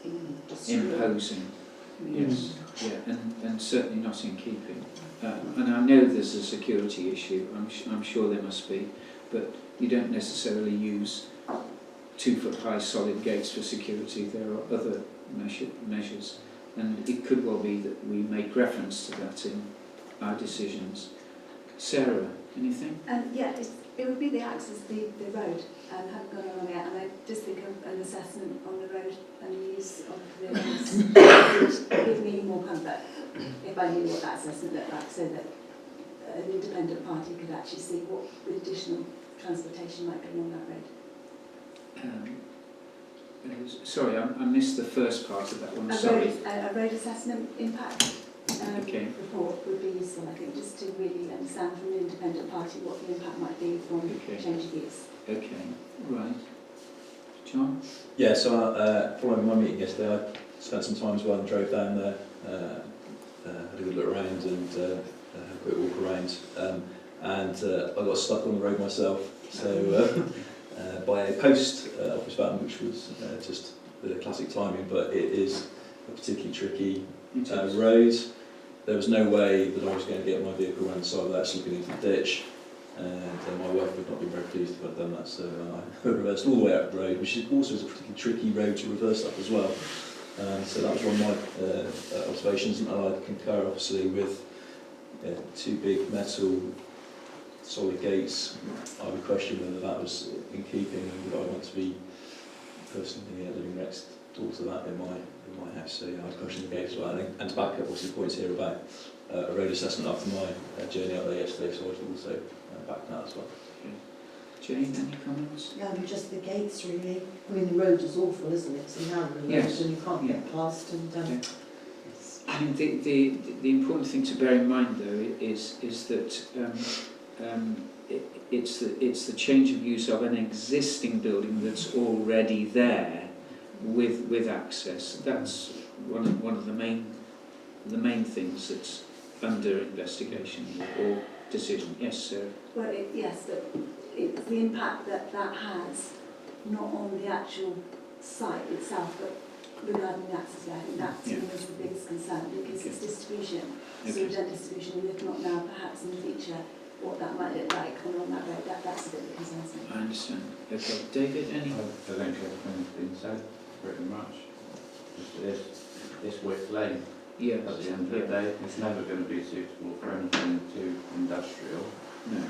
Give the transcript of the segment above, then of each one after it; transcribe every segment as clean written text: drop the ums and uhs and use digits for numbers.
imposing. Yes, yeah, and certainly not in keeping. And I know there's a security issue. I'm sure there must be, but you don't necessarily use 2-foot-high solid gates for security. There are other measures, and it could well be that we make reference to that in our decisions. Sarah, anything? Yeah, it would be the access to the road. I haven't gone along yet, and I just think of an assessment on the road and the use of the roads would give me more comfort if I knew what that assessment looked like, so that an independent party could actually see what the additional transportation might be along that road. Sorry, I missed the first part of that one. A road assessment impact Okay. report would be useful, I think, just to really understand from an independent party what the impact might be from change of use. Okay, right. John? Yeah, so following my meeting yesterday, I spent some time as well and drove down there, had a good look around and had a quick walk around, and I got stuck on the road myself. So by a post office van, which was just the classic timing, but it is a particularly tricky road. There was no way that I was going to get my vehicle around the side without slipping into the ditch, and my wife would not be very pleased if I'd done that, so I reversed all the way up the road, which also is a particularly tricky road to reverse up as well. So that was one of my observations, and I concur obviously with two big metal solid gates. I would question whether that was in keeping, and would I want to be personally living next door to that in my house. So yeah, I'd question the gates as well. And to back up obviously the points here about a road assessment after my journey up there yesterday, so I'd also back that as well. Jane, any comments? Yeah, just the gates really. I mean, the road is awful, isn't it? It's a narrow road and you can't get past. And I mean, the important thing to bear in mind though is that it's the change of use of an existing building that's already there with access. That's one of the main things that's under investigation or decision. Yes, sir. Well, yes, but it's the impact that has, not on the actual site itself, but regarding the access there. I think that to me is the biggest concern, because it's distribution, sewage and distribution, and if not now, perhaps in the future, what that might look like along that road. That's a bit that concerns me. I understand. Okay, David, any? I think everything's been said pretty much. This width lane. Yes. At the end of the day, it's never going to be suitable for anything too industrial. No.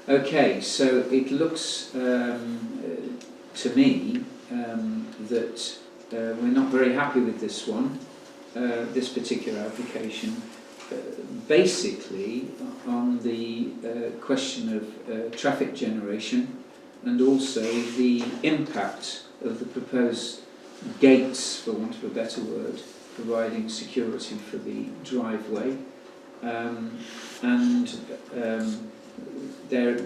Okay, so it looks to me that we're not very happy with this one, this particular application. Basically, on the question of traffic generation and also the impact of the proposed gates, for want of a better word, providing security for the driveway. There,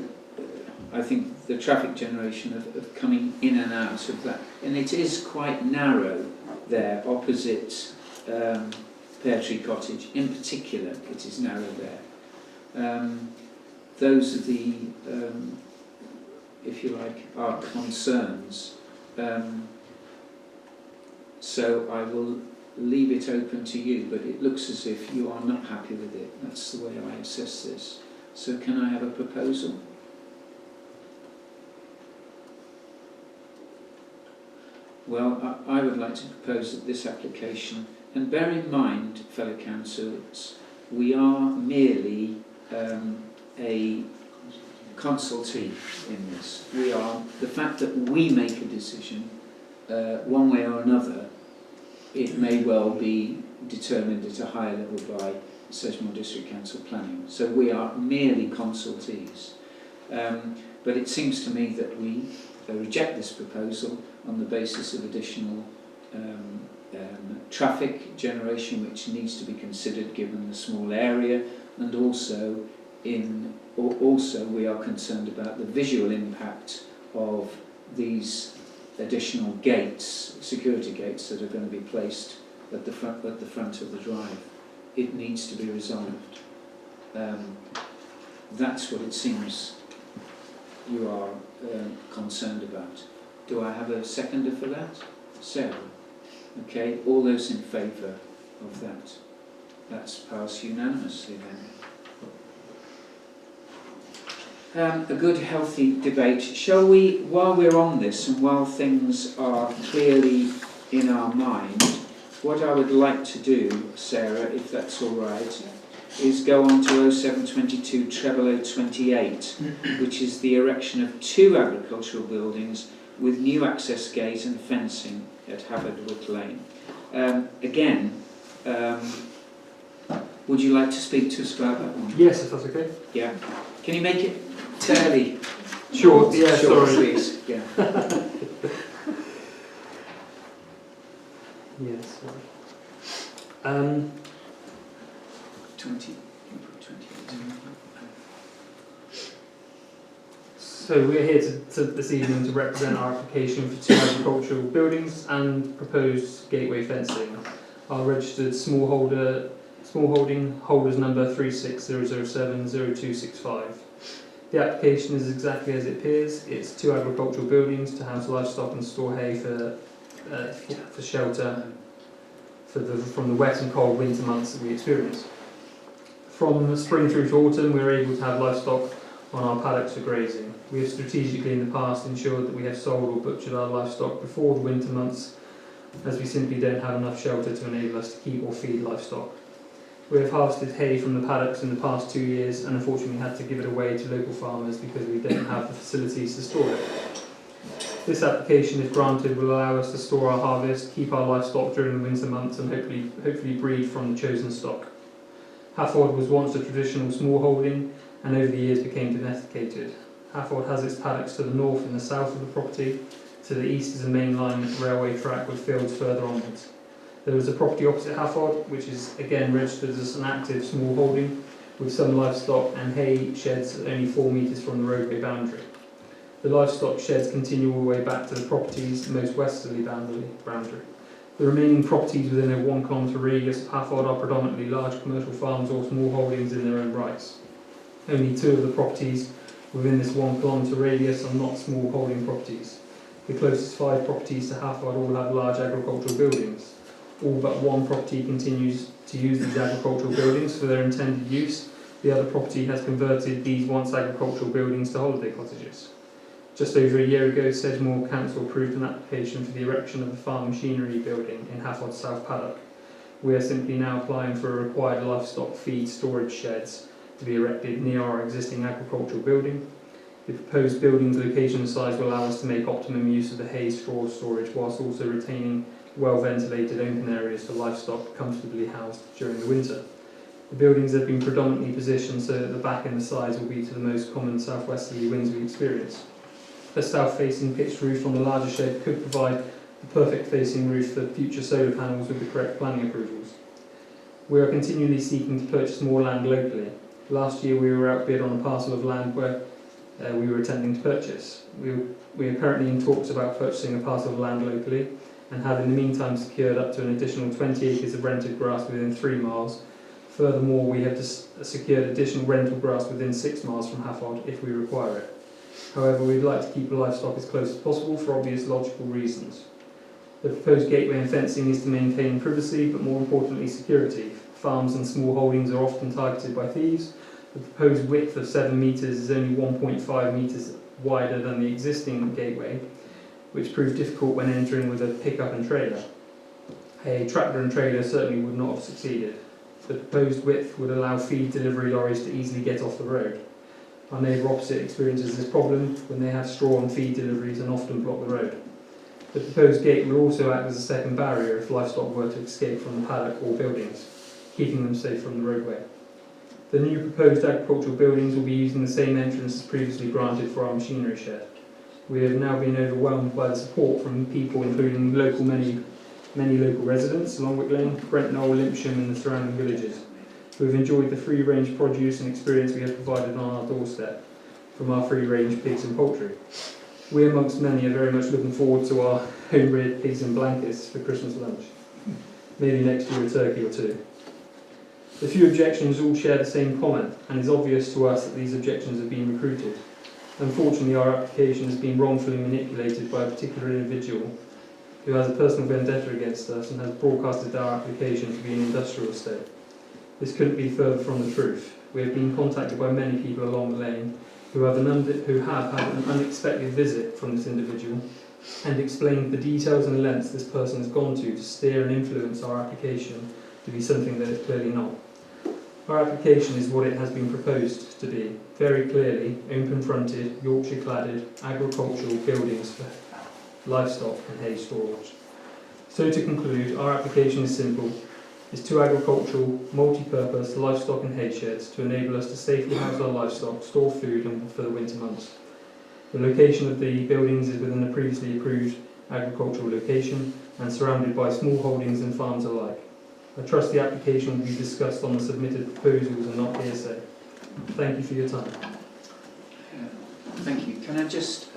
I think the traffic generation of coming in and out of that, and it is quite narrow there opposite Pear Tree Cottage in particular. It is narrow there. Those are the, if you like, our concerns. So I will leave it open to you, but it looks as if you are not happy with it. That's the way I assess this. So can I have a proposal? Well, I would like to propose that this application, and bear in mind, fellow councillors, we are merely a consultee in this. We are, the fact that we make a decision one way or another, it may well be determined at a higher level by Sedgemoor District Council planning. So we are merely consultees. But it seems to me that we reject this proposal on the basis of additional traffic generation, which needs to be considered given the small area, and also we are concerned about the visual impact of these additional gates, security gates that are going to be placed at the front of the drive. It needs to be resolved. That's what it seems you are concerned about. Do I have a seconder for that? Sarah? Okay, all those in favour of that? That's passed unanimously then. A good healthy debate. Shall we, while we're on this and while things are clearly in our mind, what I would like to do, Sarah, if that's all right, is go on to 0722 0028, which is the erection of 2 agricultural buildings with new access gate and fencing at Haverwood Lane. Would you like to speak to us about that one? Yes, if that's okay. Yeah. Can you make it fairly Short, yeah, short, sorry. please? Yeah. Yes. 28. So we're here to this evening to represent our application for 2 agricultural buildings and proposed gateway fencing. Our registered small holding holders number 360070265. The application is exactly as it appears. It's 2 agricultural buildings to house livestock and store hay for shelter from the wet and cold winter months that we experience. From spring through to autumn, we're able to have livestock on our paddocks for grazing. We have strategically in the past ensured that we have sold or butchered our livestock before the winter months, as we simply don't have enough shelter to enable us to keep or feed livestock. We have harvested hay from the paddocks in the past 2 years and unfortunately had to give it away to local farmers because we don't have the facilities to store it. This application, if granted, will allow us to store our harvest, keep our livestock during the winter months and hopefully breed from the chosen stock. Hafford was once a traditional small holding and over the years became domesticated. Hafford has its paddocks to the north and the south of the property. To the east is a mainline railway track with fields further onwards. There is a property opposite Hafford, which is again registered as an active small holding, with some livestock and hay sheds only 4 metres from the roadway boundary. The livestock sheds continue all the way back to the property's most westerly boundary. The remaining properties within a 1 kilometre radius of Hafford are predominantly large commercial farms or small holdings in their own rights. Only 2 of the properties within this 1 kilometre radius are not small holding properties. The closest 5 properties to Hafford all have large agricultural buildings. All but 1 property continues to use these agricultural buildings for their intended use. The other property has converted these once agricultural buildings to holiday cottages. Just over a year ago, Sedgemoor Council approved an application for the erection of a farm machinery building in Hafford South Paddock. We are simply now applying for a required livestock feed storage sheds to be erected near our existing agricultural building. The proposed building's location and size will allow us to make optimum use of the hay straw storage whilst also retaining well-ventilated open areas for livestock comfortably housed during the winter. The buildings have been predominantly positioned so that the back and the sides will be to the most common southwesterly winds we experience. A south-facing pitched roof on the larger shed could provide the perfect facing roof for future solar panels with the correct planning approvals. We are continually seeking to purchase more land locally. Last year we were outbid on a parcel of land where we were attempting to purchase. We are currently in talks about purchasing a parcel of land locally and have in the meantime secured up to an additional 20 acres of rented grass within 3 miles. Furthermore, we have secured additional rental grass within 6 miles from Hafford if we require it. However, we'd like to keep the livestock as close as possible for obvious logical reasons. The proposed gateway and fencing is to maintain privacy, but more importantly security. Farms and small holdings are often targeted by thieves. The proposed width of 7 metres is only 1.5 metres wider than the existing gateway, which proved difficult when entering with a pickup and trailer. A tractor and trailer certainly would not have succeeded. The proposed width would allow feed delivery lorries to easily get off the road. Our neighbour opposite experiences this problem when they have straw and feed deliveries and often block the road. The proposed gate will also act as a second barrier if livestock were to escape from the paddock or buildings, keeping them safe from the roadway. The new proposed agricultural buildings will be using the same entrance as previously granted for our machinery shed. We have now been overwhelmed by the support from people including many local residents along Wick Lane, Brent Knoll, Limpsham and the surrounding villages, who have enjoyed the free-range produce and experience we have provided on our doorstep from our free-range pigs and poultry. We, amongst many, are very much looking forward to our home-reared pigs and blankets for Christmas lunch. Maybe next year a turkey or 2. The few objections all share the same comment, and it's obvious to us that these objections have been recruited. Unfortunately, our application has been wrongfully manipulated by a particular individual who has a personal vendetta against us and has broadcasted our application to be an industrial estate. This couldn't be further from the truth. We have been contacted by many people along the lane who have had an unexpected visit from this individual and explained the details and lengths this person has gone to steer and influence our application to be something that is clearly not. Our application is what it has been proposed to be, very clearly open-fronted, Yorkshire-cladded, agricultural buildings for livestock and hay storage. So to conclude, our application is simple. It's 2 agricultural, multi-purpose livestock and hay sheds to enable us to safely house our livestock, store food and for the winter months. The location of the buildings is within a previously approved agricultural location and surrounded by small holdings and farms alike. I trust the application will be discussed on the submitted proposals and not hearsay. Thank you for your time. Thank you. Can I just,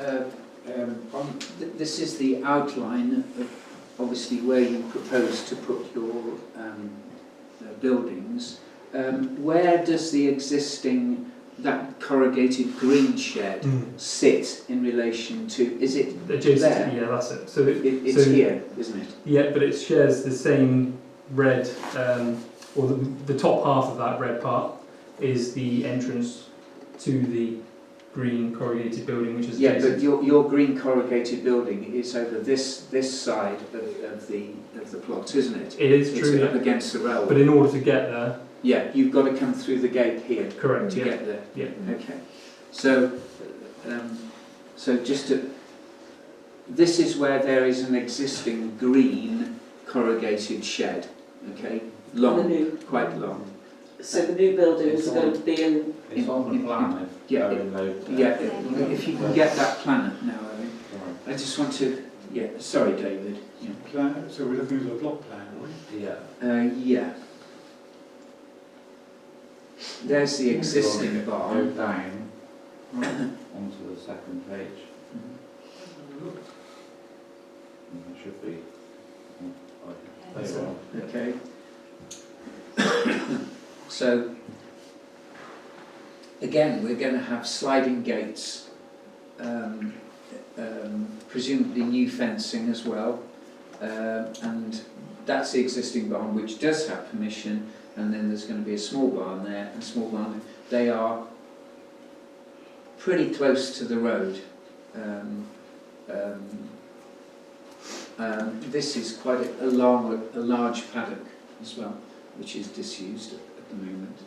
this is the outline of obviously where you propose to put your buildings. Where does the existing, that corrugated green shed sit in relation to, is it adjacent? there? Yeah, that's it. So It's here, isn't it? Yeah, but it shares the same red, or the top half of that red part is the entrance to the green corrugated building, which is yeah. But your green corrugated building is over this side of the plot, isn't it? It is true, It's up yeah. against the railway. But in order to get there, Yeah, you've got to come through the gate here. correct, To yeah, get there. yeah. Okay. So, just to, this is where there is an existing green corrugated shed. Okay, long, quite long. So the new buildings It's are going to be in... It's on the plan if Yeah, going load. Yeah, if you can get that plan up now, Owen. Sorry. I just want to. Yeah, sorry, David. Yeah. Plan, so we're looking at a block plan, are we? Yeah. Yeah. There's the existing Go barn. down onto the second page. It should be. There you are. Okay. So, again, we're going to have sliding gates, presumably new fencing as well, and that's the existing barn, which does have permission, and then there's going to be a small barn there, and a small barn. They are pretty close to the road. This is quite a large paddock as well, which is disused at the moment.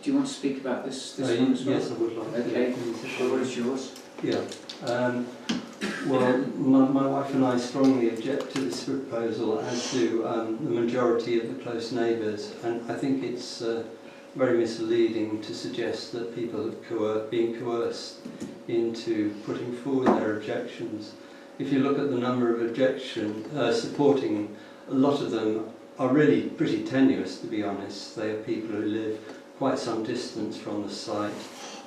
Do you want to speak about this one as well? Yes, I would like to. Okay, so what is yours? Yeah. Well, my wife and I strongly object to this proposal, as do the majority of the close neighbours, and I think it's very misleading to suggest that people are being coerced into putting forward their objections. If you look at the number of objections supporting, a lot of them are really pretty tenuous, to be honest. They are people who live quite some distance from the site.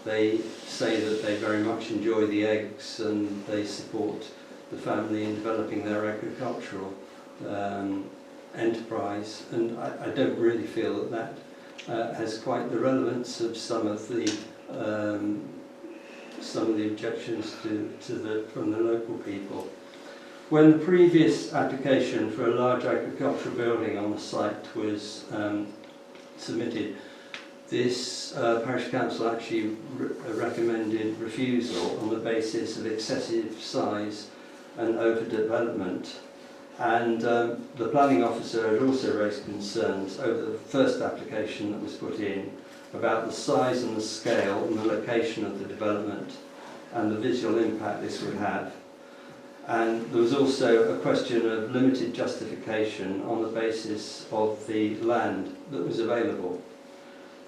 They say that they very much enjoy the eggs and they support the family in developing their agricultural enterprise, and I don't really feel that has quite the relevance of some of the objections from the local people. When the previous application for a large agricultural building on the site was submitted, this parish council actually recommended refusal on the basis of excessive size and overdevelopment. And the planning officer had also raised concerns over the first application that was put in about the size and the scale and the location of the development and the visual impact this would have. And there was also a question of limited justification on the basis of the land that was available.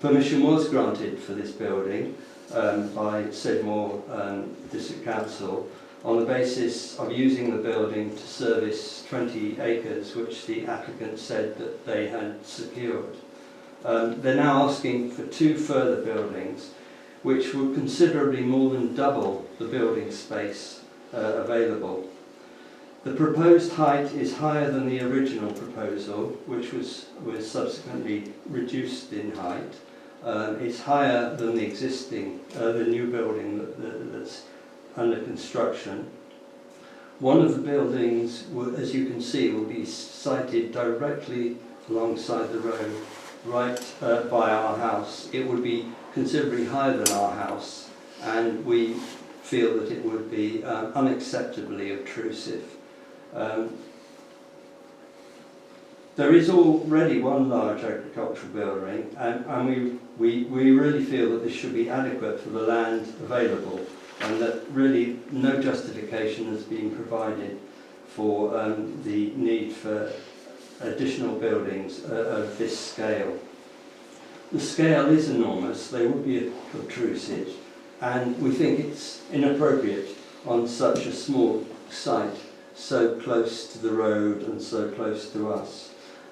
Permission was granted for this building by Sedmore District Council on the basis of using the building to service 20 acres, which the applicant said that they had secured. They're now asking for 2 further buildings, which would considerably more than double the building space available. The proposed height is higher than the original proposal, which was subsequently reduced in height. It's higher than the existing, the new building that's under construction. one of the buildings, as you can see, will be sited directly alongside the road, right by our house. It would be considerably higher than our house, and we feel that it would be unacceptably obtrusive. There is already one large agricultural building, and we really feel that this should be adequate for the land available, and that really no justification has been provided for the need for additional buildings of this scale. The scale is enormous, they would be obtrusive, and we think it's inappropriate on such a small site, so close to the road and so close to us.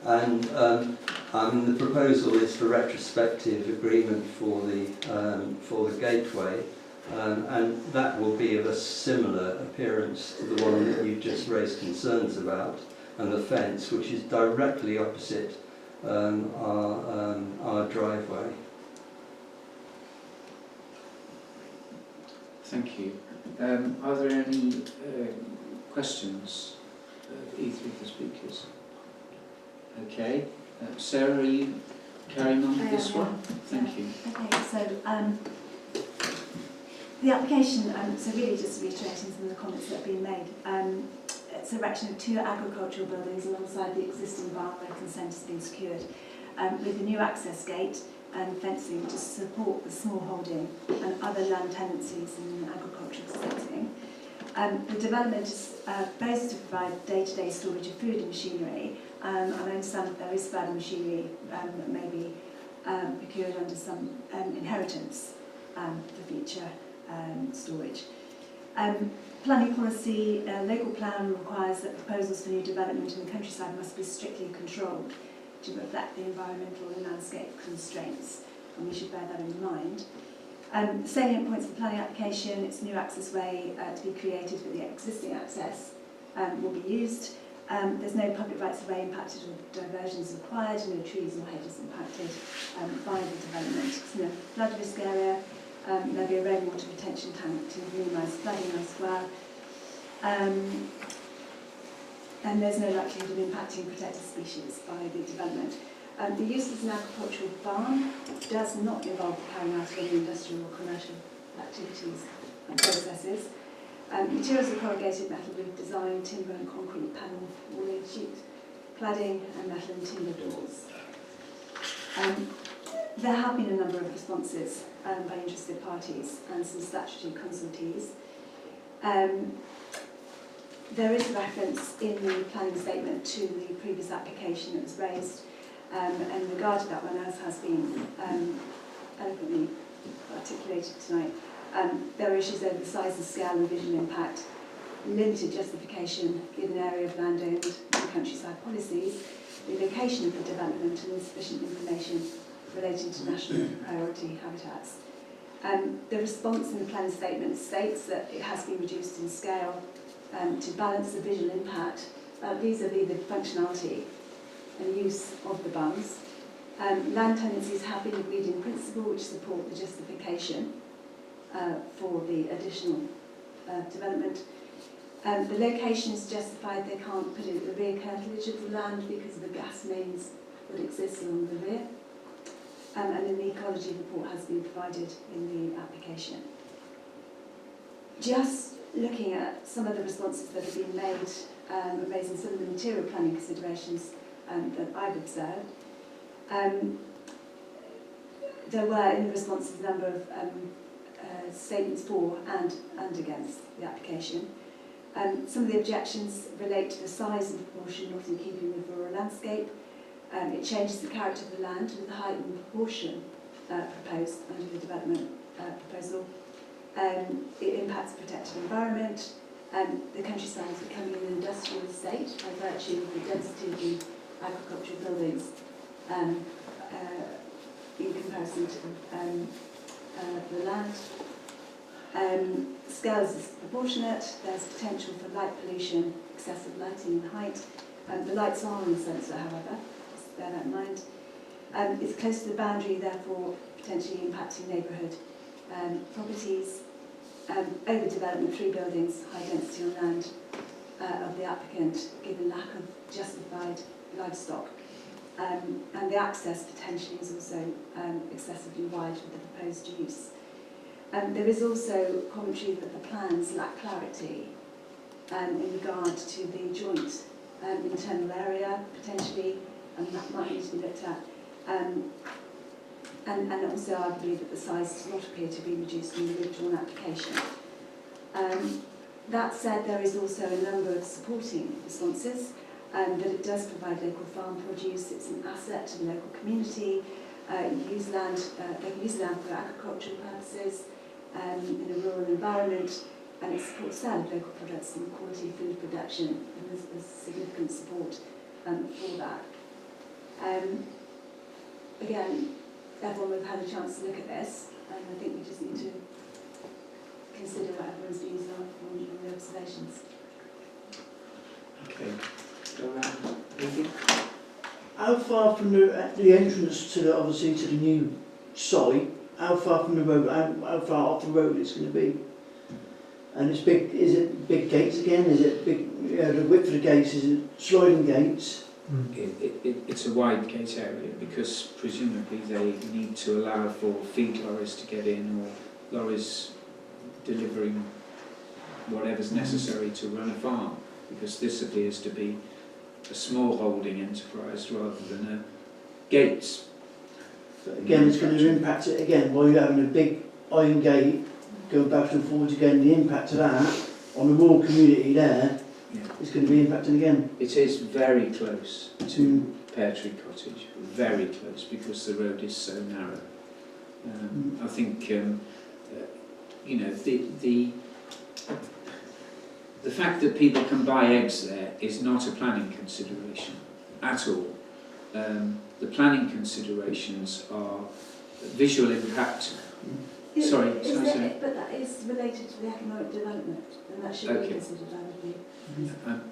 And the proposal is for retrospective agreement for the gateway, and that will be of a similar appearance to the one that you've just raised concerns about, and the fence, which is directly opposite our driveway. Thank you. Are there any questions of either of the speakers? Okay. Sarah, are you carrying on with this one? Thank you. Okay, so the application, so really just reiterating some of the comments that have been made, it's erection of 2 agricultural buildings alongside the existing barn where consent has been secured, with a new access gate and fencing to support the small holding and other land tenancies in an agricultural setting. The development is proposed to provide day-to-day storage of food and machinery, and I understand that there is further machinery that may be procured under some inheritance for future storage. Planning policy, local plan requires that proposals for new development in the countryside must be strictly controlled to reflect the environmental and landscape constraints, and we should bear that in mind. Salient points of the planning application: it's a new access way to be created, but the existing access will be used. There's no public rights of way impacted or diversions required, no trees or hedges impacted by the development. It's in a flood risk area. There'll be a rainwater retention tank to minimise flooding as well. And there's no likelihood of impacting protected species by the development. The use as an agricultural barn does not involve the carrying out of any industrial or commercial activities and processes. Materials are corrugated metal roof design, timber and concrete panel, wall sheet, cladding and metal and timber doors. There have been a number of responses by interested parties and some statutory consultees. There is a reference in the planning statement to the previous application that was raised, and in regard to that one, as has been eloquently articulated tonight, there are issues over the size and scale and visual impact, limited justification given area of land owned and countryside policies, the location of the development and insufficient information relating to national priority habitats. The response in the planning statement states that it has been reduced in scale to balance the visual impact vis-à-vis the functionality and use of the bunds. Land tenancies have been agreed in principle, which support the justification for the additional development. The location is justified. They can't put it at the rear curtilage of the land because of the gas mains that exist along the rear. And an ecology report has been provided in the application. Just looking at some of the responses that have been made, raising some of the material planning considerations that I've observed, there were in the responses a number of statements for and against the application. Some of the objections relate to the size and proportion not in keeping with rural landscape. It changes the character of the land with the height and proportion proposed under the development proposal. It impacts the protected environment. The countryside is becoming an industrial estate by virtue of the density of the agricultural buildings in comparison to the land. Scales is proportionate. There's potential for light pollution, excessive lighting and height. The lights are on the sensor, however. Bear that in mind. It's close to the boundary, therefore potentially impacting neighbourhood properties. Overdevelopment, 3 buildings, high density on land. moment, given lack of justified livestock. And the access potentially is also excessively wide with the proposed use. There is also commentary that the plans lack clarity in regard to the joint internal area, potentially, and that might need to be looked at. And also arguably that the size does not appear to be reduced in the withdrawn application. That said, there is also a number of supporting responses, that it does provide local farm produce, it's an asset to the local community, they can use land for agricultural purposes in a rural environment, and it supports sale of local products and quality food production, and there's significant support for that. Again, everyone will have had a chance to look at this, and I think we just need to consider what everyone's views are on the observations. Okay. Go around. Anything? How far from the entrance to obviously to the new site, how far from the road, how far off the road it's going to be? And it's big, is it big gates again? Is it big, the width of the gates, is it sliding gates? It's a wide gate area because presumably they need to allow for feed lorries to get in or lorries delivering whatever's necessary to run a farm, because this appears to be a small holding enterprise rather than a gates. But again, it's going to impact it again while you're having a big iron gate going back and forwards again. The impact of that on the rural community there is going to be impacted again. It is very close to Pear Tree Cottage, very close, because the road is so narrow. I think you know, the fact that people can buy eggs there is not a planning consideration at all. The planning considerations are visual impact. Sorry. But that is related to the economic development, and that should be considered, I would believe.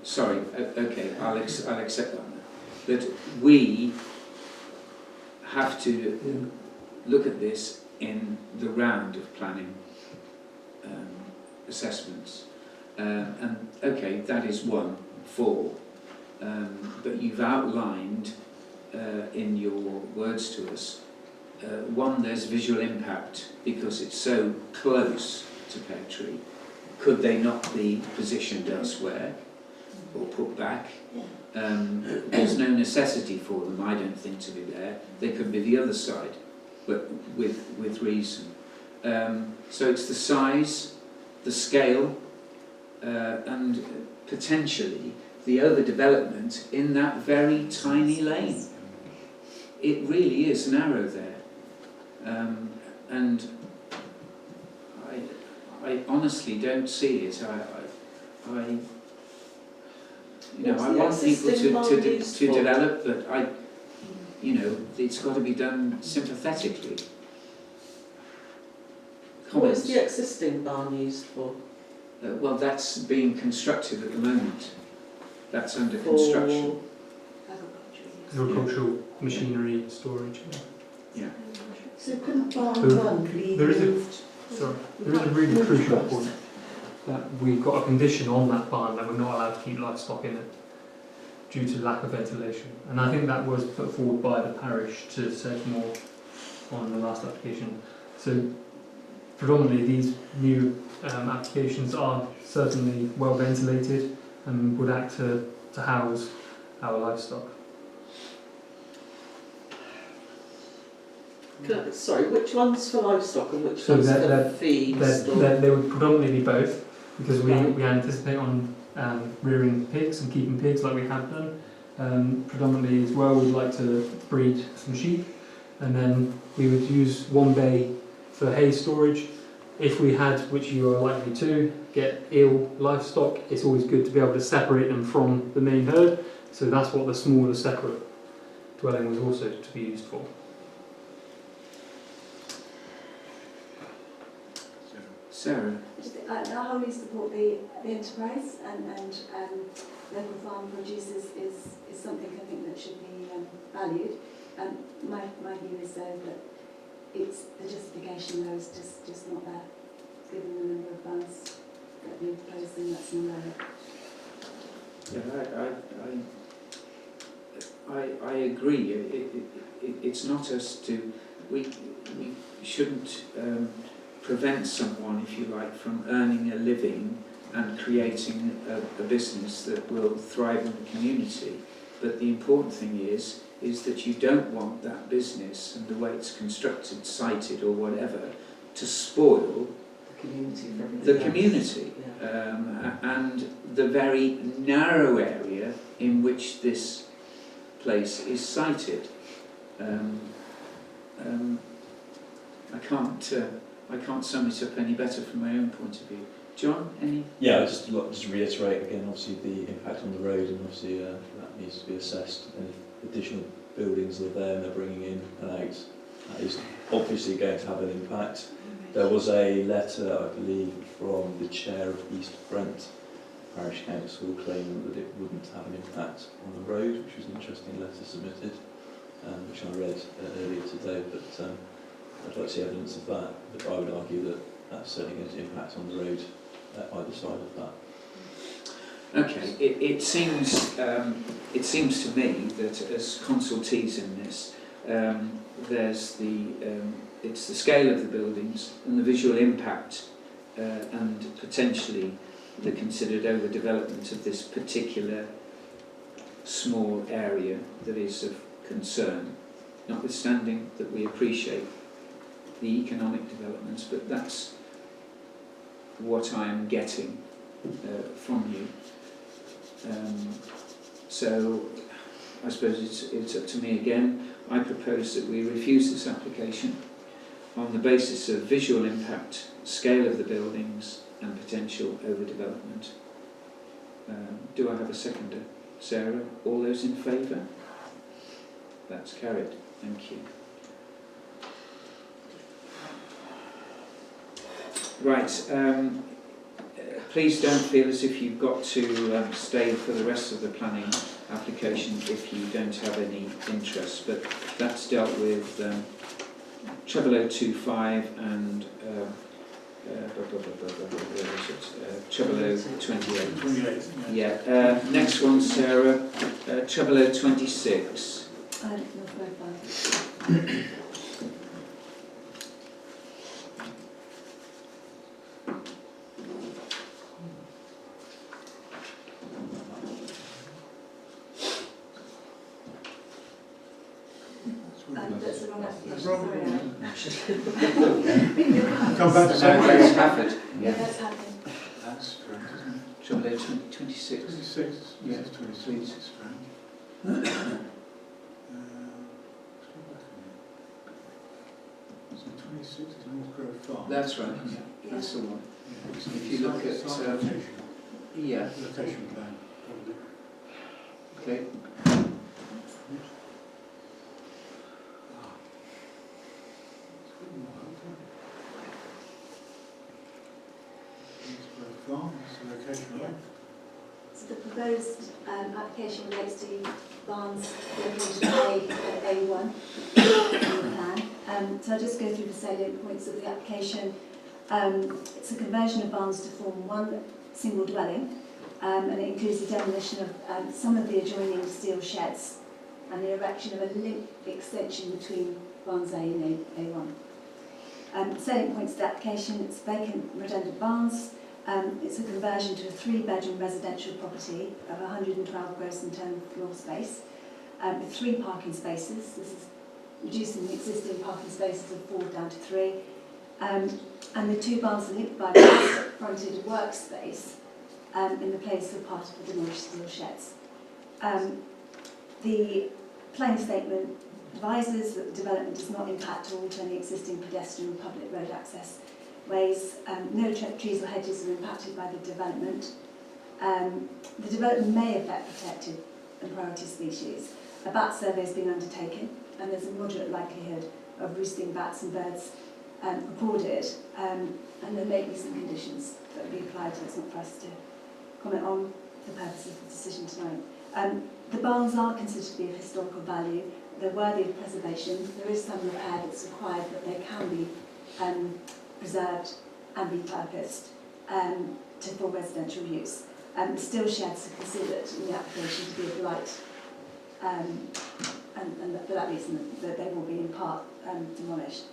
Sorry, okay, I'll accept that now. That we have to look at this in the round of planning assessments. And okay, that is 1 4, but you've outlined in your words to us, one, there's visual impact because it's so close to Pear Tree. Could they not be positioned elsewhere or put back? There's no necessity for them, I don't think, to be there. They could be the other side, but with reason. So it's the size, the scale, and potentially the overdevelopment in that very tiny lane. It really is narrow there, and I honestly don't see it. I want people to develop, but it's got to be done sympathetically. What is the existing barn used for? Well, that's being constructed at the moment. That's under construction. Agricultural machinery storage. Yeah. So couldn't barn 1 be there is moved? There is a really crucial point that we've got a condition on that barn that we're not allowed to keep livestock in it due to lack of ventilation. And I think that was put forward by the parish to set more on the last application. So predominantly these new applications are certainly well ventilated and would act to house our livestock. Sorry, which one's for livestock and which one's for feed? They would predominantly be both, because we anticipate on rearing pigs and keeping pigs like we have done. Predominantly as well, we'd like to breed some sheep, and then we would use one bay for hay storage. If we had, which you are likely to, get ill livestock, it's always good to be able to separate them from the main herd, so that's what the smaller separate dwelling was also to be used for. Sarah? I wholly support the enterprise, and local farm produce is something I think that should be valued. My view is though that it's the justification though is just not there, given the number of barns that we propose in that small area. Yeah, I agree. It's not us to, we shouldn't prevent someone, if you like, from earning a living and creating a business that will thrive in the community. But the important thing is that you don't want that business and the way it's constructed, sited or whatever, to spoil the community. And the very narrow area in which this place is sited. I can't sum it up any better from my own point of view. John, any? Yeah, just reiterate again, obviously the impact on the road, and obviously that needs to be assessed. And if additional buildings are there and they're bringing in and out, that is obviously going to have an impact. There was a letter, I believe, from the chair of East Brent Parish Council claiming that it wouldn't have an impact on the road, which was an interesting letter submitted, which I read earlier today. But I'd like to see evidence of that. But I would argue that that's certainly going to impact on the road either side of that. Okay, it seems to me that as consultees in this, there's it's the scale of the buildings and the visual impact and potentially the considered overdevelopment of this particular small area that is of concern, notwithstanding that we appreciate the economic developments, but that's what I'm getting from you. So I suppose it's up to me again. I propose that we refuse this application on the basis of visual impact, scale of the buildings and potential overdevelopment. Do I have a seconder? Sarah, all those in favour? That's carried. Thank you. Right, please don't feel as if you've got to stay for the rest of the planning application if you don't have any interest, but that's dealt with 0025 and 0028. 28. Yeah, next one, Sarah, 0026. That's the wrong That's application. wrong. Sorry. Come back to No, Saturday. that's Hafford. Yeah, that's happened. That's correct, isn't it? 0026. 26. Yeah, This is 26. please. It's correct. Let's go back a minute. So 26 is North Grove Farm. That's right. Yeah. That's the one. Yeah, it's If you look at, site location. Yeah. Location plan, probably. Okay. Farm, that's the location, right? So the proposed application relates to barns located A1 in the plan. So I'll just go through the salient points of the application. It's a conversion of barns to form one single dwelling, and it includes the demolition of some of the adjoining steel sheds and the erection of a link extension between barns A and A1. Salient points of the application: it's vacant redundant barns. It's a conversion to a 3-bedroom residential property of 112 gross internal floor space with 3 parking spaces. This is reducing the existing parking spaces of 4 down to 3. And the 2 barns are linked by a fronted workspace in the place of part of the demolished steel sheds. The planning statement advises that the development does not impact or alter any existing pedestrian and public road access ways. No trees or hedges are impacted by the development. The development may affect protected and priority species. A bat survey has been undertaken and there's a moderate likelihood of roosting bats and birds recorded, and there may be some conditions that will be applied, so it's not for us to comment on for the purpose of the decision tonight. The barns are considered to be of historical value. They're worthy of preservation. There is some repair that's required, but they can be preserved and repurposed to full residential use. Still sheds are considered in the application to be of light, and for that reason that they will be in part demolished.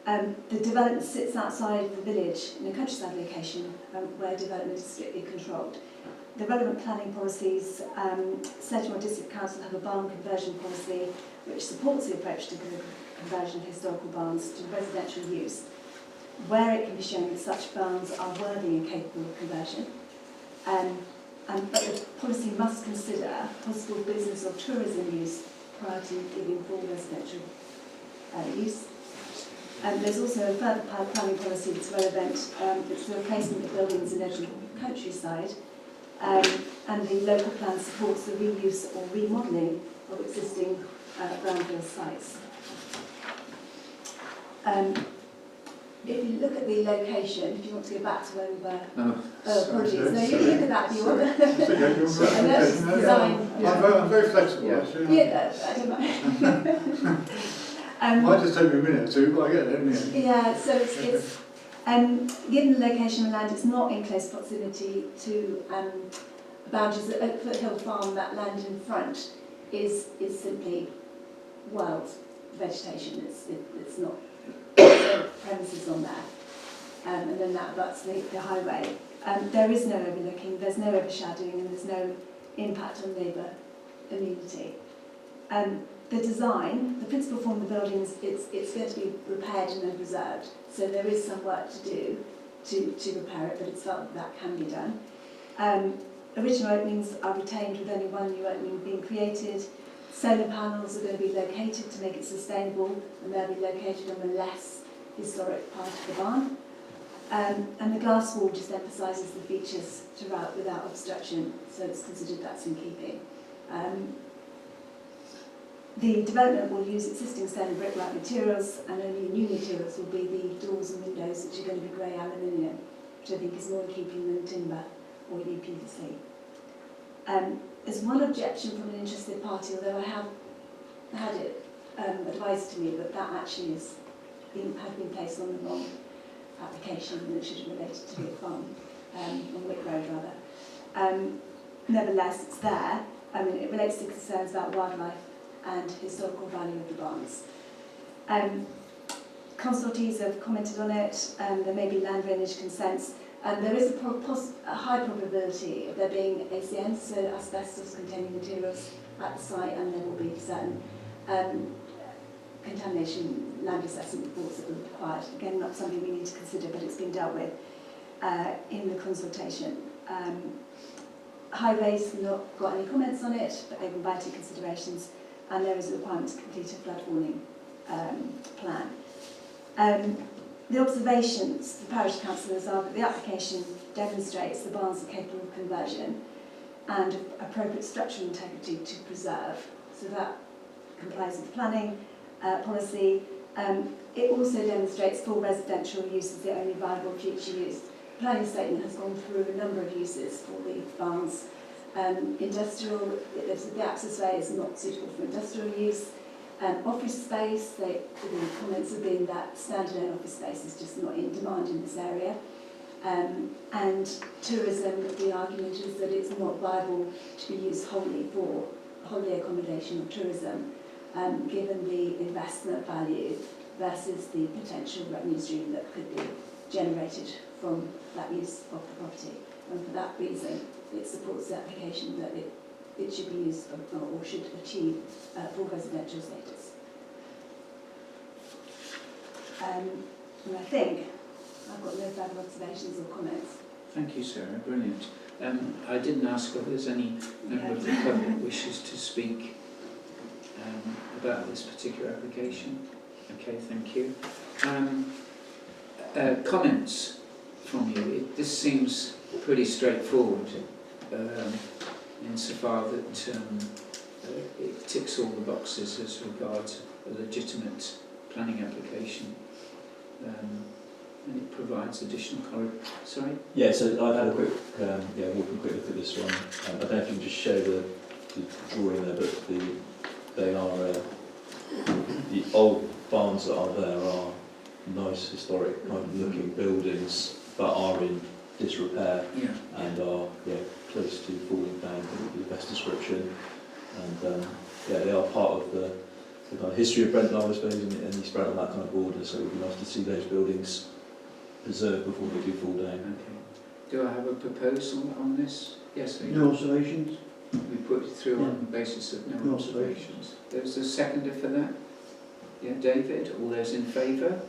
The development sits outside the village in a countryside location where development is strictly controlled. The relevant planning policies, Sedgemoor District Council have a barn conversion policy which supports the approach to conversion of historical barns to residential use, where it can be shown that such barns are worthy and capable of conversion. But the policy must consider possible business or tourism use prior to giving full residential use. There's also a further planning policy that's relevant. It's the replacement of buildings in edge of countryside, and the local plan supports the reuse or remodelling of existing brownfield sites. If you look at the location, if you want to go back to where we were, apologies. No, you look at that view. I'm very flexible. Yeah. Actually. Yeah, I don't mind. Might just take me a minute or two, but I get there in the end. Yeah, so it's given the location of land, it's not in close proximity to boundaries. At Foothill Farm, that land in front is simply wild vegetation. It's not premises on there, and then that abuts the highway. There is no overlooking, there's no overshadowing, and there's no impact on neighbour immunity. The design, the principal form of the buildings, it's going to be repaired and then preserved. So there is some work to do to repair it, but it's felt that can be done. Original openings are retained with only one new opening being created. Solar panels are going to be located to make it sustainable, and they'll be located on the less historic part of the barn. And the glass wall just emphasises the features throughout without obstruction, so it's considered that's in keeping. The development will use existing stone and brickwork materials, and only new materials will be the doors and windows, which are going to be grey aluminium, which I think is more in keeping than timber or UPVC. There's one objection from an interested party, although I have had it advised to me that that actually has been placed on the wrong application, and it should have related to Wick Farm, on Wick Road rather. Nevertheless, it's there. I mean, it relates to concerns about wildlife and historical value of the barns. Consultees have commented on it, there may be land drainage consents. There is a high probability of there being ACNs, so asbestos-containing materials at the site, and there will be certain contamination land assessment reports that will be required. Again, not something we need to consider, but it's been dealt with in the consultation. Highways have not got any comments on it, but they've invited considerations, and there is a requirement to complete a flood warning plan. The observations the parish councillors are that the application demonstrates the barns are capable of conversion and appropriate structural integrity to preserve. So that complies with the planning policy. It also demonstrates full residential use as the only viable future use. The planning statement has gone through a number of uses for the barns. Industrial, the access way is not suitable for industrial use. Office space, the comments have been that standalone office space is just not in demand in this area. And tourism, the argument is that it's not viable to be used wholly for holiday accommodation or tourism, given the investment value versus the potential revenue stream that could be generated from that use of the property. And for that reason, it supports the application that it should be used or should achieve full residential status. And I think I've got no further observations or comments. Thank you, Sarah. Brilliant. I didn't ask whether there's any member of the public wishes to speak about this particular application. Okay, thank you. Comments from you? This seems pretty straightforward. Insofar that it ticks all the boxes as regards a legitimate planning application, and it provides additional Sorry? Yeah, so I've had a quick, walking quick look at this one. I don't know if you can just show the drawing there, but they are the old barns that are there are nice historic kind of looking buildings, but are in disrepair and are close to falling down, would be the best description. And yeah, they are part of the kind of history of Brent Knoll, I suppose, and East Brent on that kind of border, so it would be nice to see those buildings preserved before they do fall down. Okay. Do I have a proposal on this? Yes, Lee? No observations? We put it through on the basis of no No observations. There's a seconder for that? Yeah, David, all those in favour?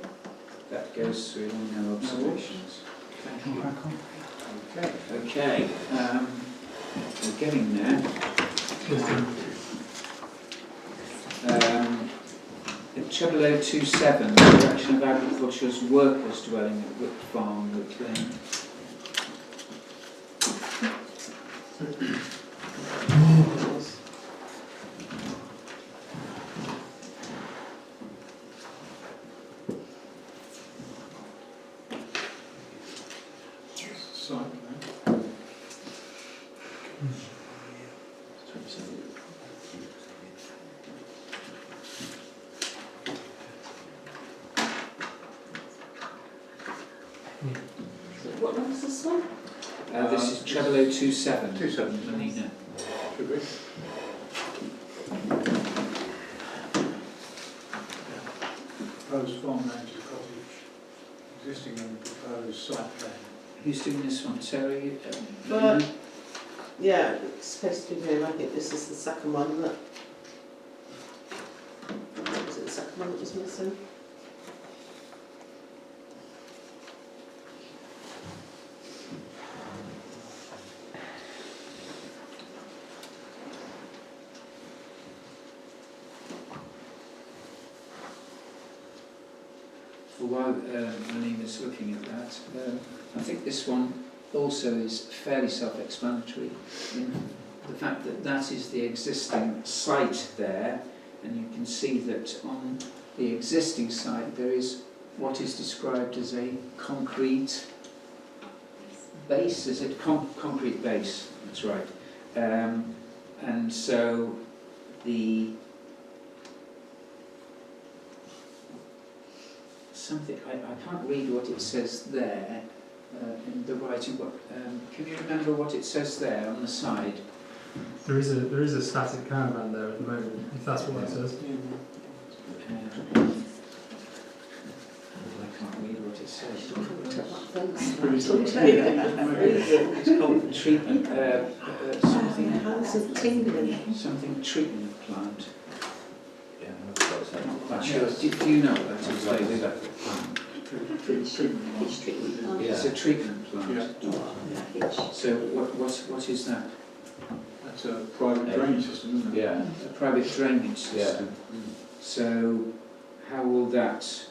That goes through on no observations. Thank you. Okay. Okay, we're getting there. Treble 027, the direction of agriculture as workers dwelling at Wick Farm, Wick Lane. Site plan. What number is this one? This is treble 027. 27. Melina. Should we? Proposed farm manager cottage, existing and proposed site plan. Who's doing this one? Terry? But, yeah, it's supposed to be here. I think this is the second one that... Was it the second one that was missing? While Melina's looking at that, I think this one also is fairly self-explanatory in the fact that that is the existing site there, and you can see that on the existing site there is what is described as a concrete base, is it? Concrete base, that's right. And so the something, I can't read what it says there in the writing. What, can you remember what it says there on the side? There is a static caravan there at the moment, if that's what it says. I can't read what it says. It's It's called treatment, something, hands are tingling. something treatment plant. Yeah, I've got a I'm not quite second. sure. Do you know what that is, I've got a David? separate plan. It's a treatment plant. Yeah. So what is that? That's a private drainage system, isn't it? Yeah, A private drainage system. So how will that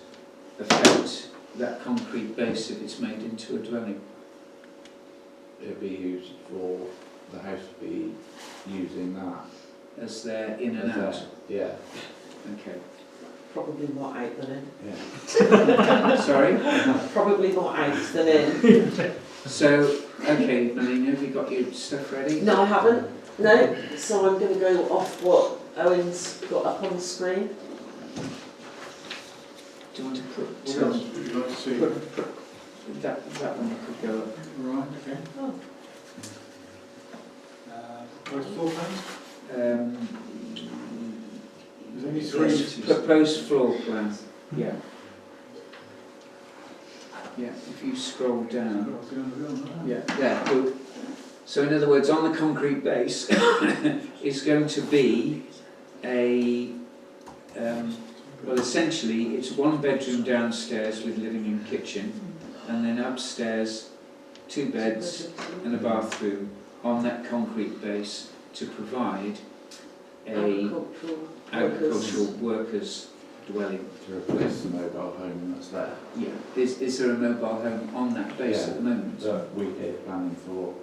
affect that concrete base if it's made into a dwelling? it'd be used for, the house to be using that. As they're in and out? Yeah, Okay. Probably more out than in. yeah. Sorry? Probably more out than in. So, okay, Melina, have you got your stuff ready? No, I haven't. No, so I'm going to go off what Owen's got up on the screen. Do you want to put, What else would you like to see? put that one could go up? Right, okay. Oh. Proposed floor plans? There's only Yes, three. proposed floor plan, yeah. Yeah, if you scroll down. Yeah, there, good. So in other words, on the concrete base is going to be a, well essentially it's one bedroom downstairs with living and kitchen, and then upstairs 2 beds and a bathroom on that concrete base to provide a agricultural workers dwelling. To replace the mobile home that's there. Yeah. Is there a mobile home on that base at the moment? That we gave planning for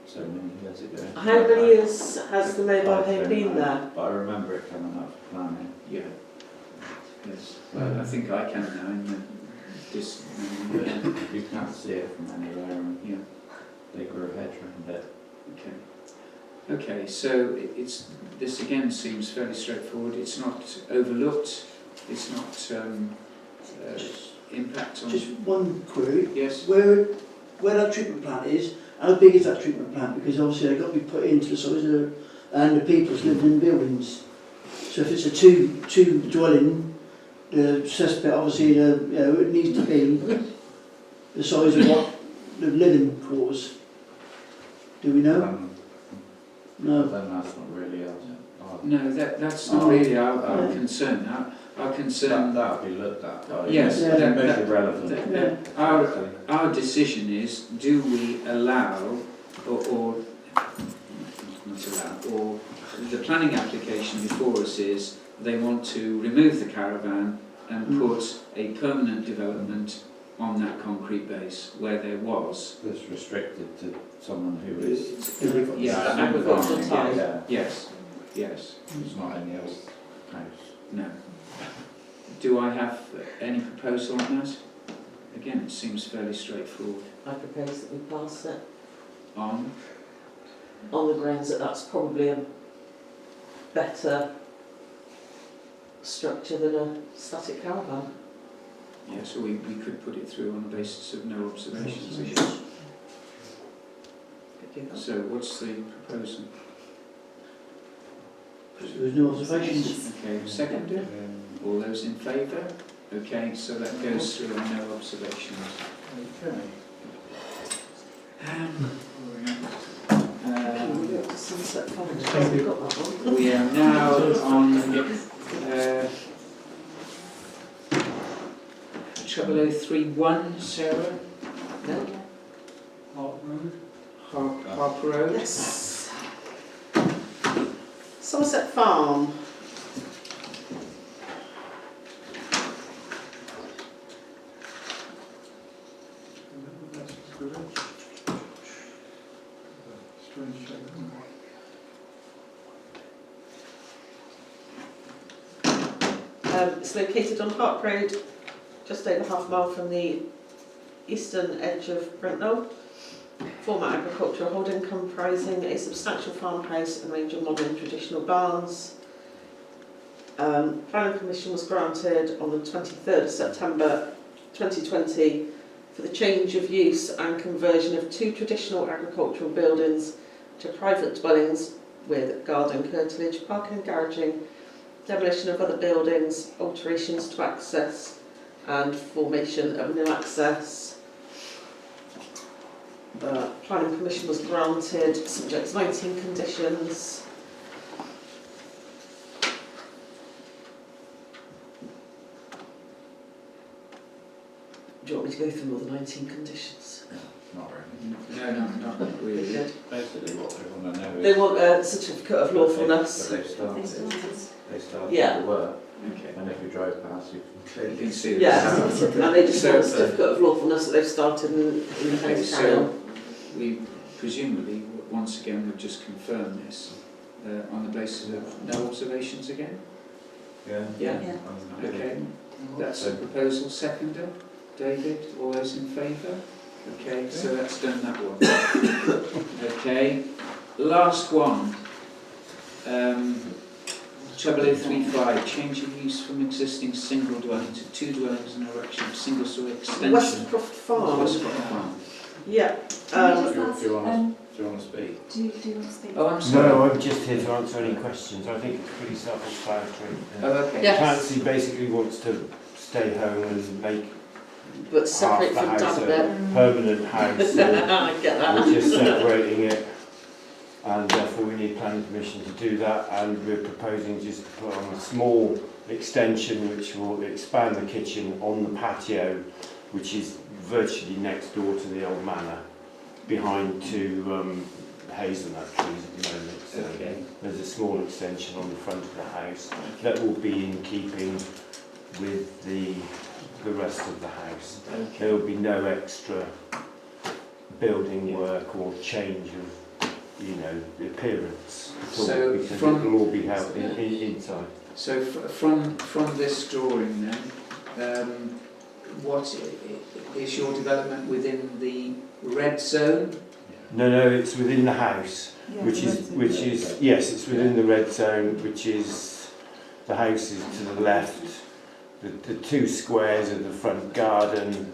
so many years ago. How many years has the mobile I home don't been know, there? But I remember it coming up for planning. Yeah. Yes. Well, I think I can now in this. You can't see it from anywhere and Yeah. they grew a hedge around it. Okay. Okay. So this again seems fairly straightforward. It's not overlooked. It's not impact on. Just one query. Yes. Where that treatment plant is, how big is that treatment plant? Because obviously they've got to be put into the soil and the people's living in the buildings. So if it's a two dwelling, the cesspit obviously it needs to be the size of what the living quarters. Do we know? No. Then that's not really our No, that's not really our concern. Our concern. That'll be looked at. Yes, Yeah. Make it relevant. Our decision is: do we allow, or not allow, or the planning application before us is they want to remove the caravan and put a permanent development on that concrete base where there was. That's restricted to someone who is. Yeah, agricultural. agricultural. Yeah. Yes. It's not any other house. No. Do I have any proposal on that? Again, it seems fairly straightforward. I propose that we pass it On? on the grounds that that's probably a better structure than a static caravan. Yeah, so we could put it through on the basis of no observations. Could do that. So what's the proposal? There's no observations. Okay, seconded? All those in favour? Okay, so that goes through on no observations. Okay. Sunset Farm. Thank you. We've got that one. We are now on 0031, Sarah, No? Harper Road. Yes. Somerset Farm. That's good. Strange shape, isn't It's located on Park Road, just over half a mile from the eastern edge of Brent Knoll. Former agricultural holding comprising a substantial farmhouse and range of modern traditional barns. Planning permission was granted on the 23rd of September 2020 for the change of use and conversion of 2 traditional agricultural buildings to private dwellings with garden, curtilage, parking and garaging, demolition of other buildings, alterations to access and formation of new access. Planning permission was granted, subject to 19 conditions. Do you want me to go through all the 19 conditions? Not really. No, not really. Good. Basically what they want to know is... They want a certificate of lawfulness. That they've started. They started Yeah. the work. Okay. And if you drove past, you can You clearly can see Yeah, this. and they just So, want a certificate of lawfulness that they've started and intend Okay, to carry on. so we presumably, once again, would just confirm this on the basis of no observations again? Yeah. Yeah. Yeah. Okay, that's a proposal. Seconder, David, all those in favour? Okay, so that's done that one. Okay, last one. 0035, change of use from existing single dwelling to 2 dwellings and erection of single story extension. Westcroft Farm. Westcroft Farm. Yeah. Can I just Do ask, you want to speak? do you want to speak? Oh, I'm sorry. No, I'm just here to answer any questions. I think it's pretty self-explanatory. Oh, okay. Yeah. Nancy basically wants to stay home and make But half separate the from house Dad a a bit. permanent house. So I get that. we're just separating it, and therefore we need planning permission to do that. And we're proposing just to put on a small extension which will expand the kitchen on the patio, which is virtually next door to the old manor, behind 2 hazelnut trees at the moment. So Okay. there's a small extension on the front of the house that will be in keeping with the rest of the house. Okay. There will be no extra building work or change of, the appearance at all, So because from- it will all be held inside. So from this drawing then, what is your development within the red zone? No, it's within the house, which is yes, it's within the red zone, which is the house is to the left. The 2 squares are the front garden,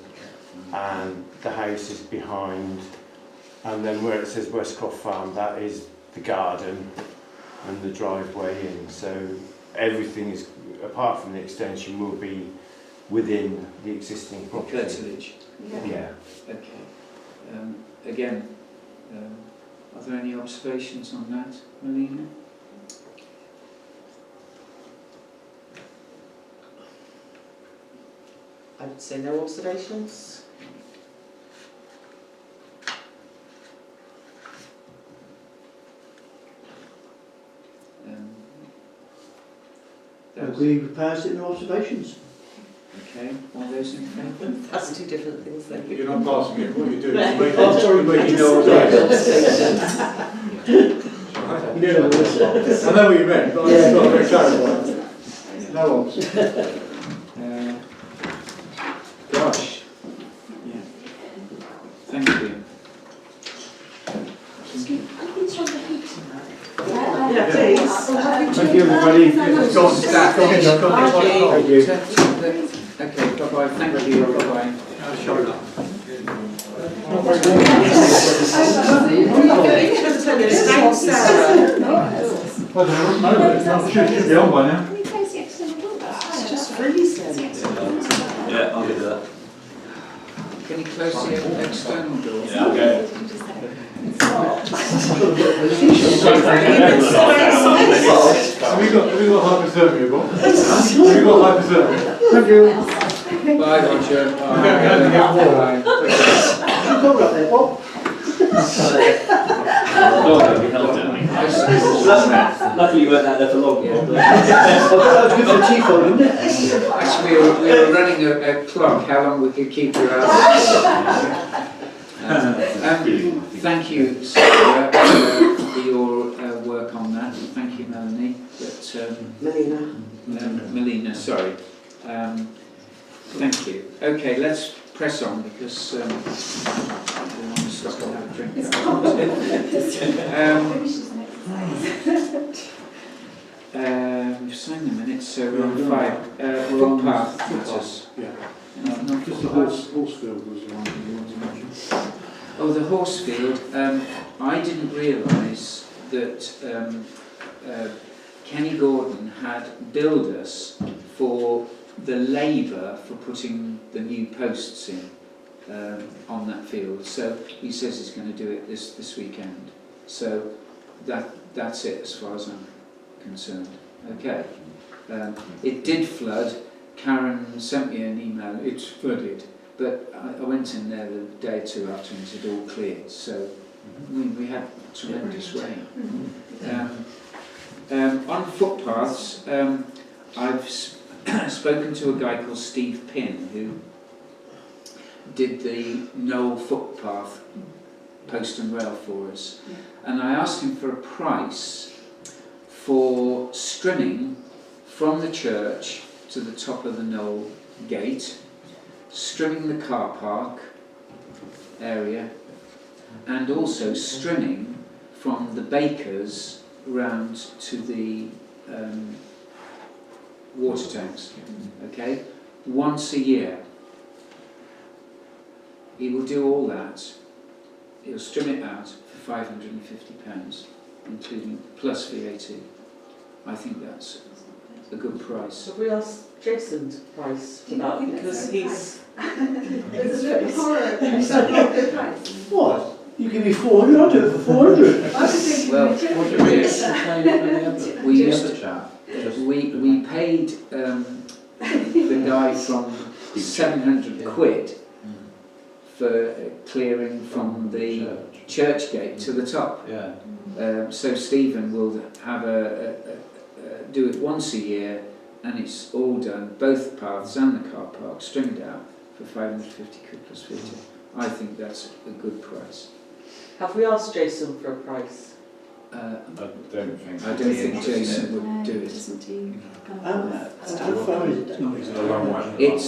and the house is behind and then where it says Westcroft Farm, that is the garden and the driveway in. So everything is, apart from the extension, will be within the existing property. Curtilage. Yeah. Okay. Again, are there any observations on that, Melina? I would say no observations. Agree with powers, no observations. Okay, all those in favour? That's two different things then. You're not passing it, what you're doing No. is making, Oh, sorry, making no You don't know what's up. I know what you meant, but I just thought I'd clarify. No obs. Gosh. Yeah. Thank you. Yeah, please. Thank you everybody. It's gone, staff. Okay, Thank you. okay, bye-bye, thank you, bye-bye. Showing up. Well, no, should be on by now. Can we close the external door? It's just freezing. Yeah, I'll do that. Can you close the external door? Yeah, okay. Have you got hypothermia, Bob? Have you got hypothermia? Thank you. Bye, Roger. Bye. You got up there, Bob? Luckily you weren't out there for long. Yeah. That was good for the teeth on, wasn't it? Actually, we were running a clock, how long we could keep you out. Thank you, Sarah, for your work on that. Thank you, Melanie. Melina, sorry. Thank you. Okay, let's press on because I don't want to stop and have a drink. We've signed the minutes, so we're on 5. Footpath matters. Yeah. Not Just the footpaths. Horsefield was the one you wanted to mention. Oh, the Horsefield. I didn't realise that Kenny Gordon had billed us for the labour for putting the new posts in on that field. So he says he's going to do it this weekend. So that's it as far as I'm concerned. Okay. It did flood. Karen sent me an email. It's flooded. But I went in there a day or two after and it had all cleared, so we had tremendous rain. On footpaths, I've spoken to a guy called Steve Pinn who did the Knoll footpath post and rail for us, and I asked him for a price for strimming from the church to the top of the Knoll gate, strimming the car park area, and also strimming from the bakers round to the water tanks. Okay, once a year. He will do all that. He'll strim it out for £550, including plus VAT. I think that's a good price. So we asked Jason's price for that because he's. There's a bit of horror. It's not a good price. What? You give me 400, I'll do it for 400. I was thinking Well, the What did we used to pay for the other? We used the to- other chap? we paid the guy from 700 quid for clearing from the church gate to the top. Yeah. So Stephen will have do it once a year, and it's all done, both paths and the car park, stringed out for 550 quid plus VAT. I think that's a good price. Have we asked Jason for a price? I don't think. I don't think Jason would do it. doesn't do How far is it? It's a long way. It's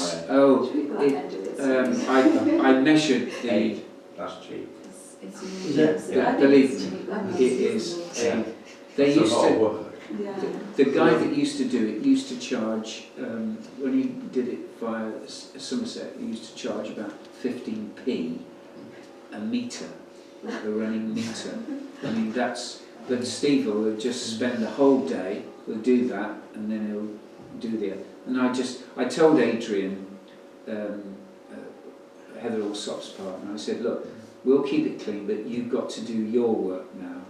I measured the. That's cheap. Believe me, it is. They It's a used lot of to. work. The guy that used to do it used to charge, when he did it via Somerset, he used to charge about 15p a metre. a running meter. I mean, but Steve will just spend the whole day, he'll do that, and then he'll do the other. And I told Adrian, Heather Allsop's partner, I said, look, we'll keep it clean, but you've got to do your work now.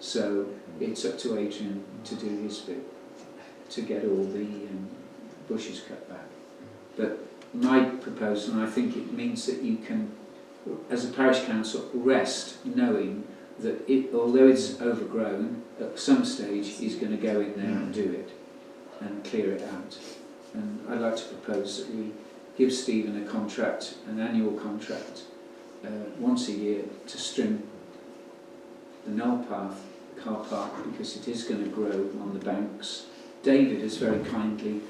So it's up to Adrian to do his bit, to get all the bushes cut back. But my proposal, and I think it means that you can, as a parish council, rest knowing that although it's overgrown, at some stage he's going to go in there and do it and clear it out. And I'd like to propose that we give Stephen a contract, an annual contract, once a year to trim the Knoll Path car park, because it is going to grow on the banks. David has very kindly,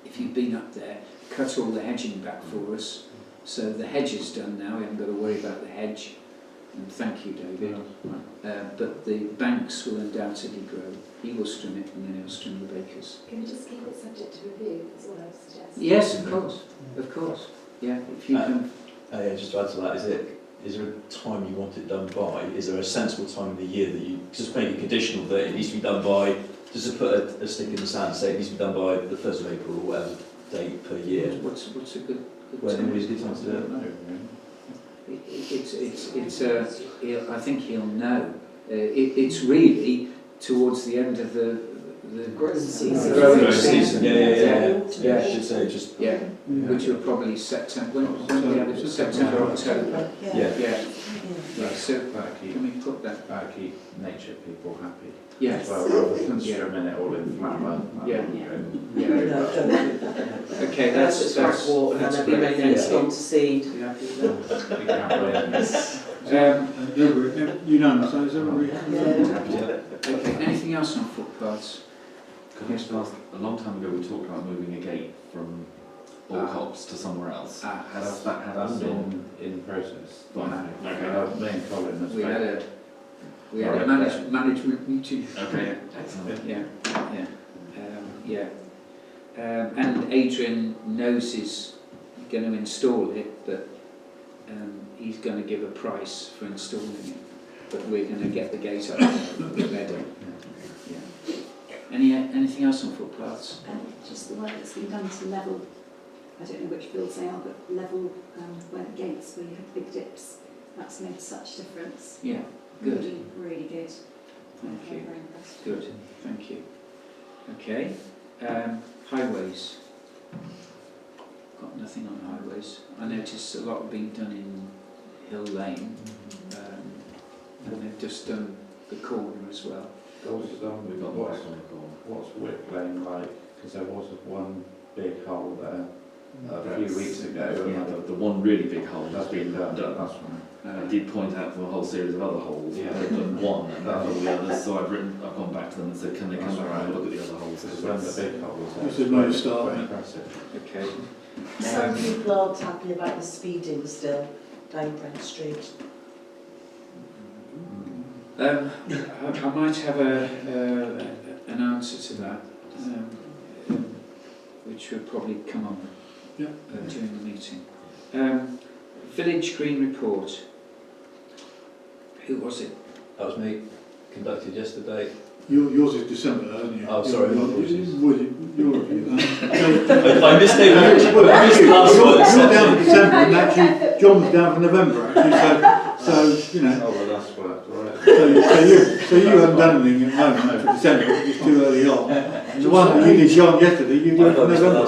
if you've been up there, cut all the hedging back for us. So the hedge is done now, we haven't got to worry about the hedge. And thank you, David. But the banks will undoubtedly grow. He will trim it, and then he'll trim the bakers. Can we just keep it subject to review, is what I would suggest? Yes, of course. Of course. Yeah, if you can. Yeah, just to add to that, is there a time you want it done by? Is there a sensible time in the year that you just make it conditional that it needs to be done by, just to put a stick in the sand and say it needs to be done by the 1st of April or whatever date per year? What's a good When time? is a good time to do it? I think he'll know. It's really towards the end of the Growing season. growing season. Yeah. I should say just. Yeah, which will probably September. When do we have it? September, October. Yeah. So can we put that? Keep nature people happy. Yeah. Well, rather than strimming it all in flower. Yeah. No, don't do that. Okay, that's back water, and that's then every great. day it's gone to seed. You happy with that? We can't wait. Unanimous, is everybody? Okay, anything else on footpaths? Can I just ask, a long time ago we talked about moving a gate from Allcops to somewhere else. Has that That's happened? in process. Fine. Okay. Me and Colin have We had a Right. management meeting. Okay, excellent. And Adrian knows he's going to install it, but he's going to give a price for installing it. But we're going to get the gate up there ready. Anything else on footpaths? Just the work that's been done to level, I don't know which fields they are, but level where the gates, where you have big dips, that's made such difference. Yeah, good. Really, really good. Thank you. Very impressed. Good, thank you. Okay, highways. Got nothing on highways. I noticed a lot being done in Hill Lane, and they've just done the corner as well. We've got what's Wick Lane like? Because there was one big hole there a few weeks ago. Yeah, the one really big hole That's has been done. That's right. I did point out from a whole series of other holes. Yeah. They've done one and not all the others, so I've gone back to them and said, can they come That's back right. and look at the other holes? Because when the big hole was there, It's a nice start. quite impressive. Okay. Some people aren't happy about the speeding still down Brent Street. I might have an answer to that, which will probably come on during the meeting. Village Green Report. Who was it? That was me, conducted yesterday. Yours is December, isn't it? Oh, sorry, Your apologies. review. I missed it. I missed You're last one. down for December, and actually John was down for November, actually, so you know. Oh, well, that's worked, all right. So you haven't done anything at the moment for December, which is too early on. And the one that you did John yesterday, you did for November.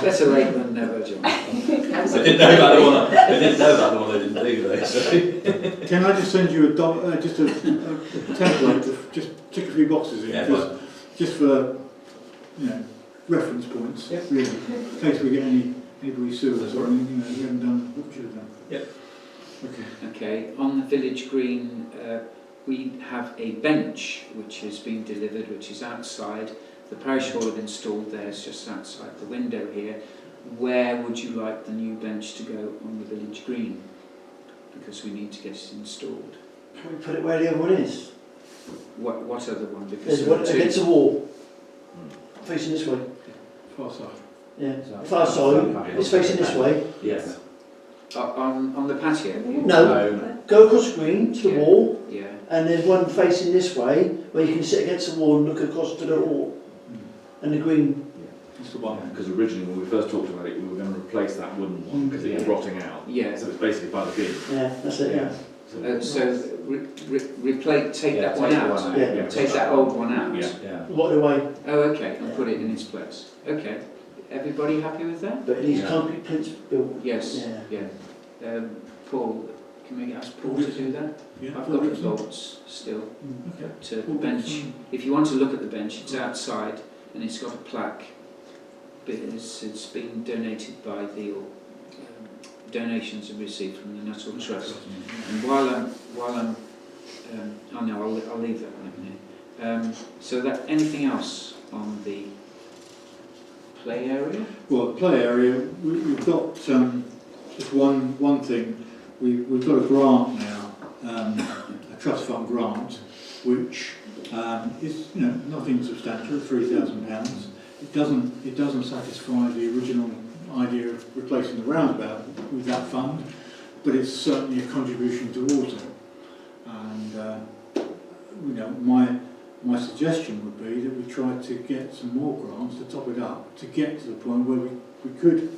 Better late than never, John. I didn't know about the one. I didn't know about the one I didn't do though. So. Can I just send you a template of just tick a few boxes in, Yeah, just for reference points, really, in case we get anybody sue us or anything we haven't done what we should have done. Yep. Okay. Okay, on the Village Green, we have a bench which has been delivered, which is outside. The parish hall have installed theirs just outside the window here. Where would you like the new bench to go on the Village Green? Because we need to get it installed. Can we put it where the other one is? What other one? Because There's one against the wall, facing this way. Far side. Yeah, far side, it's facing this way. Yes. On the patio? No, go across the green to the Yeah. wall, Yeah. and there's one facing this way where you can sit against the wall and look across to the wall. And the green. That's the one. Because originally when we first talked about it, we were going to replace that wooden one because it was rotting out. Yeah. So it's basically by the bin. Yeah, that's it. Yeah. Take that one take out. the one Yeah. Take that old one out. Yeah. Yeah. What away? Oh, okay, and put it in its place. Okay. Everybody happy with that? But it needs Yeah. concrete plinths built. Yes. Yeah. Yeah. Paul, can we ask Paul to do that? Yeah. I've got the bolts still Okay. to the bench. If you want to look at the bench, it's outside and it's got a plaque. But it's been donated by the donations are received from the Nuttall Trust. And while I'm oh no, I'll leave that one in here. So that anything else on the play area? Well, the play area, we've got just one thing. We've got a grant now, a trust fund grant, which is nothing substantial, £3,000. It doesn't satisfy the original idea of replacing the roundabout with that fund, but it's certainly a contribution towards it. And my suggestion would be that we try to get some more grants to top it up to get to the point where we could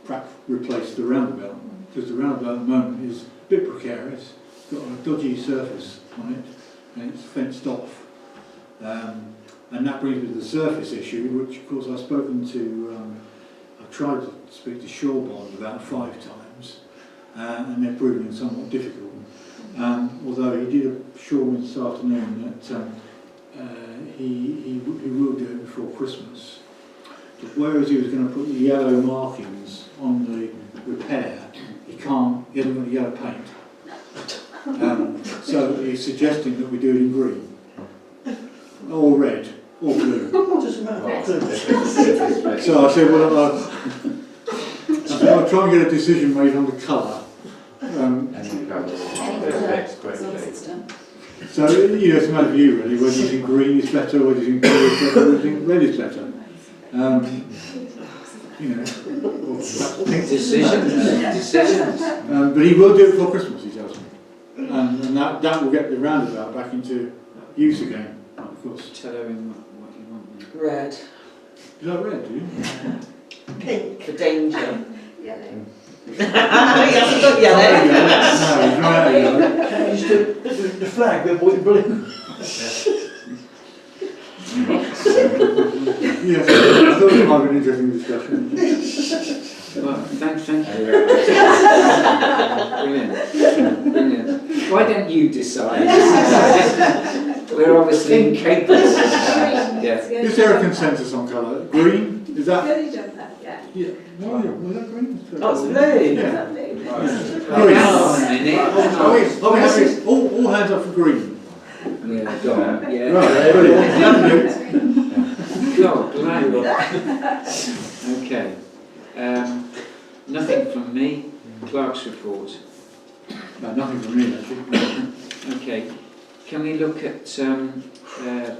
perhaps replace the roundabout, because the roundabout at the moment is a bit precarious. It's got a dodgy surface on it and it's fenced off. And that brings me to the surface issue, which of course I've tried to speak to Shorebond about 5 times, and they're proving somewhat difficult. Although he did assure me this afternoon that he will do it before Christmas. But whereas he was going to put the yellow markings on the repair, he hasn't got yellow paint. So he's suggesting that we do it in green, or red, or blue. Doesn't matter. So I said, well, I'll try and get a decision made on the colour. So it's a matter of you really, whether you think green is better, whether you think blue is better, whether you think red is better. Or Decisions. but he will do it before Christmas, he tells me. And that will get the roundabout back into use again, of course. Tell him what you want. Red. Is that red, do you? Pink. For danger. Yellow. He hasn't got yellow. No, he's not out yellow. Can you just do the flag with white and blue? Yes, I thought it might be an interesting discussion. Well, thank you. Brilliant. Why don't you decide? We're obviously incapable. Yeah. Is there a consensus on colour? Green? Is that? Really jumper, yeah. Yeah. No, was that green? Oh, it's blue. Yeah. Lovely. Hang on a minute. All hands up for green. Yeah, go on. Yeah. Right, brilliant. God, blimey. Okay. Nothing from me. Clerk's report. No, nothing from me actually. Okay. Can we look at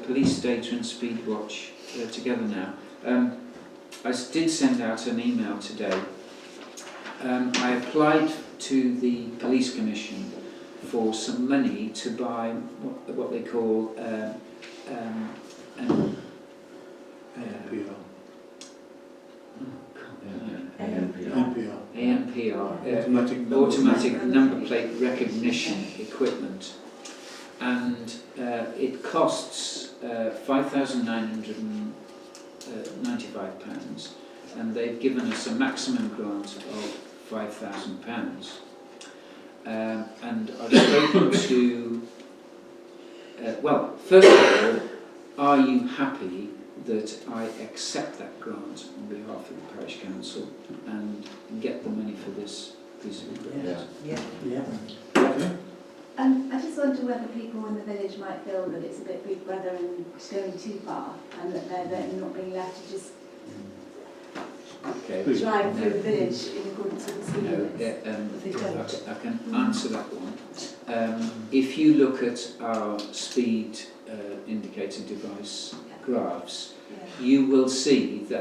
police data and speed watch together now? I did send out an email today. I applied to the police commission for some money to buy what they call ANPR, automatic number plate recognition equipment, and it costs £5,995, and they've given us a maximum grant of £5,000. And I've spoken to, well, first of all, are you happy that I accept that grant on behalf of the parish council and get the money for this piece of equipment? Yeah. I just wonder whether people in the village might feel that it's a bit Big Brother and going too far, and that they're then not being left to just Okay. drive through the village in accordance with the speed limits. If they don't. I can answer that one. If you look at our speed indicator device graphs, you will see that